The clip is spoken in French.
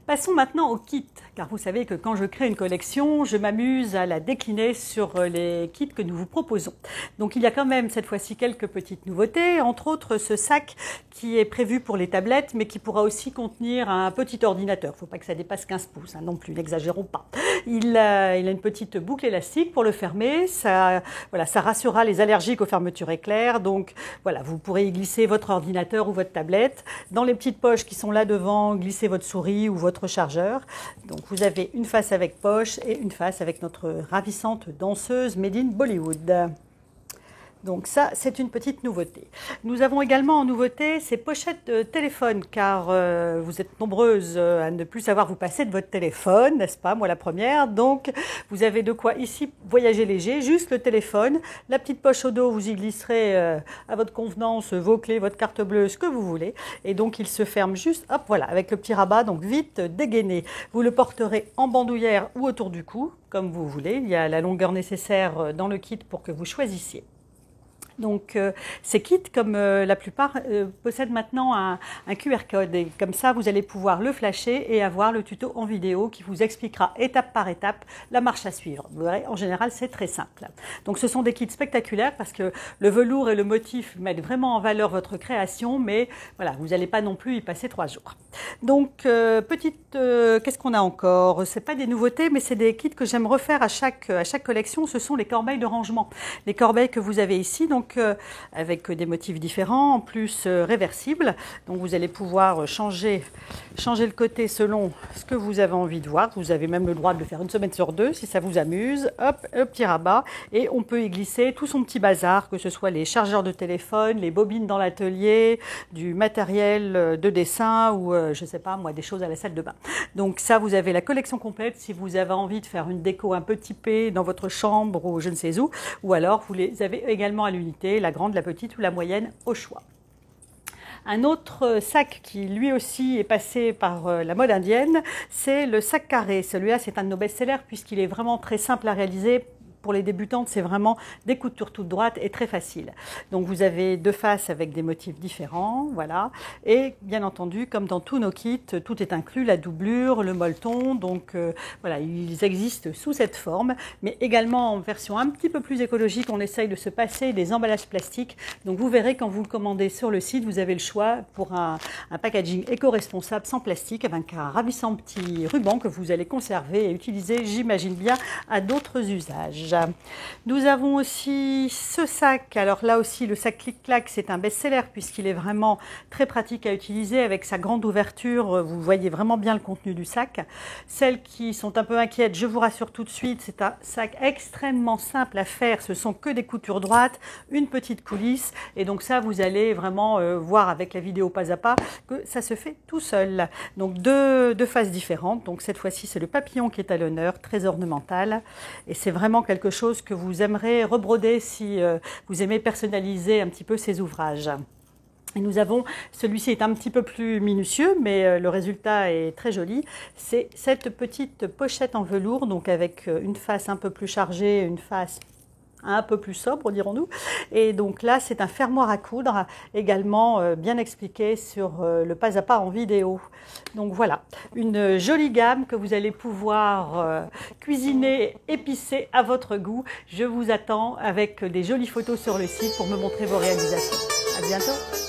Passons maintenant au kit, car vous savez que quand je crée une collection, je m'amuse à la décliner sur les kits que nous vous proposons. Donc il y a quand même cette fois-ci quelques petites nouveautés, entre autres ce sac qui est prévu pour les tablettes, mais qui pourra aussi contenir un petit ordinateur. Il ne faut pas que ça dépasse 15 pouces non plus, n'exagérons pas. Il a une petite boucle élastique pour le fermer, ça rassurera les allergiques aux fermetures éclair, donc voilà, vous pourrez y glisser votre ordinateur ou votre tablette. Dans les petites poches qui sont là devant, glissez votre souris ou votre chargeur. Donc vous avez une face avec poche et une face avec notre ravissante danseuse Made in Bollywood. Donc ça, c'est une petite nouveauté. Nous avons également en nouveauté ces pochettes de téléphone, car vous êtes nombreuses à ne plus savoir vous passer de votre téléphone, n'est-ce pas? Moi la première. Donc vous avez de quoi ici voyager léger, juste le téléphone, la petite poche au dos, vous y glisserez à votre convenance vos clés, votre carte bleue, ce que vous voulez. Et donc il se ferme juste, hop, voilà, avec le petit rabat, donc vite dégainé. Vous le porterez en bandoulière ou autour du cou, comme vous voulez. Il y a la longueur nécessaire dans le kit pour que vous choisissiez. Donc ces kits, comme la plupart, possèdent maintenant un QR code et comme ça vous allez pouvoir le flasher et avoir le tuto en vidéo qui vous expliquera étape par étape la marche à suivre. Vous verrez, en général c'est très simple. Donc ce sont des kits spectaculaires parce que le velours et le motif mettent vraiment en valeur votre création, mais voilà, vous n'allez pas non plus y passer 3 jours. Donc qu'est-ce qu'on a encore? C'est pas des nouveautés, mais c'est des kits que j'aime refaire à chaque collection. Ce sont les corbeilles de rangement, les corbeilles que vous avez ici. Donc avec des motifs différents, en plus réversibles. Donc vous allez pouvoir changer le côté selon ce que vous avez envie de voir. Vous avez même le droit de le faire une semaine sur 2 si ça vous amuse. Hop, le petit rabat. Et on peut y glisser tout son petit bazar, que ce soit les chargeurs de téléphone, les bobines dans l'atelier, du matériel de dessin ou je sais pas moi, des choses à la salle de bain. Donc ça, vous avez la collection complète si vous avez envie de faire une déco un peu typée dans votre chambre ou je ne sais où. Ou alors vous les avez également à l'unité, la grande, la petite ou la moyenne au choix. Un autre sac qui lui aussi est passé par la mode indienne, c'est le sac carré. Celui-là, c'est un de nos best-sellers puisqu'il est vraiment très simple à réaliser. Pour les débutantes, c'est vraiment des coutures toutes droites et très facile. Donc vous avez 2 faces avec des motifs différents, voilà. Et bien entendu, comme dans tous nos kits, tout est inclus, la doublure, le molleton. Donc voilà, ils existent sous cette forme, mais également en version un petit peu plus écologique. On essaye de se passer des emballages plastiques. Donc vous verrez quand vous le commandez sur le site, vous avez le choix pour un packaging éco-responsable sans plastique avec un ravissant petit ruban que vous allez conserver et utiliser, j'imagine bien, à d'autres usages. Nous avons aussi ce sac, alors là aussi le sac clic-clac, c'est un best-seller puisqu'il est vraiment très pratique à utiliser avec sa grande ouverture, vous voyez vraiment bien le contenu du sac. Celles qui sont un peu inquiètes, je vous rassure tout de suite, c'est un sac extrêmement simple à faire, ce sont que des coutures droites, une petite coulisse et donc ça vous allez vraiment voir avec la vidéo pas à pas que ça se fait tout seul. Donc deux faces différentes, donc cette fois-ci c'est le papillon qui est à l'honneur, très ornemental et c'est vraiment quelque chose que vous aimerez rebroder si vous aimez personnaliser un petit peu ces ouvrages. Et nous avons, celui-ci est un petit peu plus minutieux, mais le résultat est très joli. C'est cette petite pochette en velours, donc avec une face un peu plus chargée, une face un peu plus sobre, dirons-nous. Et donc là, c'est un fermoir à coudre, également bien expliqué sur le pas à pas en vidéo. Donc voilà, une jolie gamme que vous allez pouvoir cuisiner, épicer à votre goût. Je vous attends avec des jolies photos sur le site pour me montrer vos réalisations. À bientôt.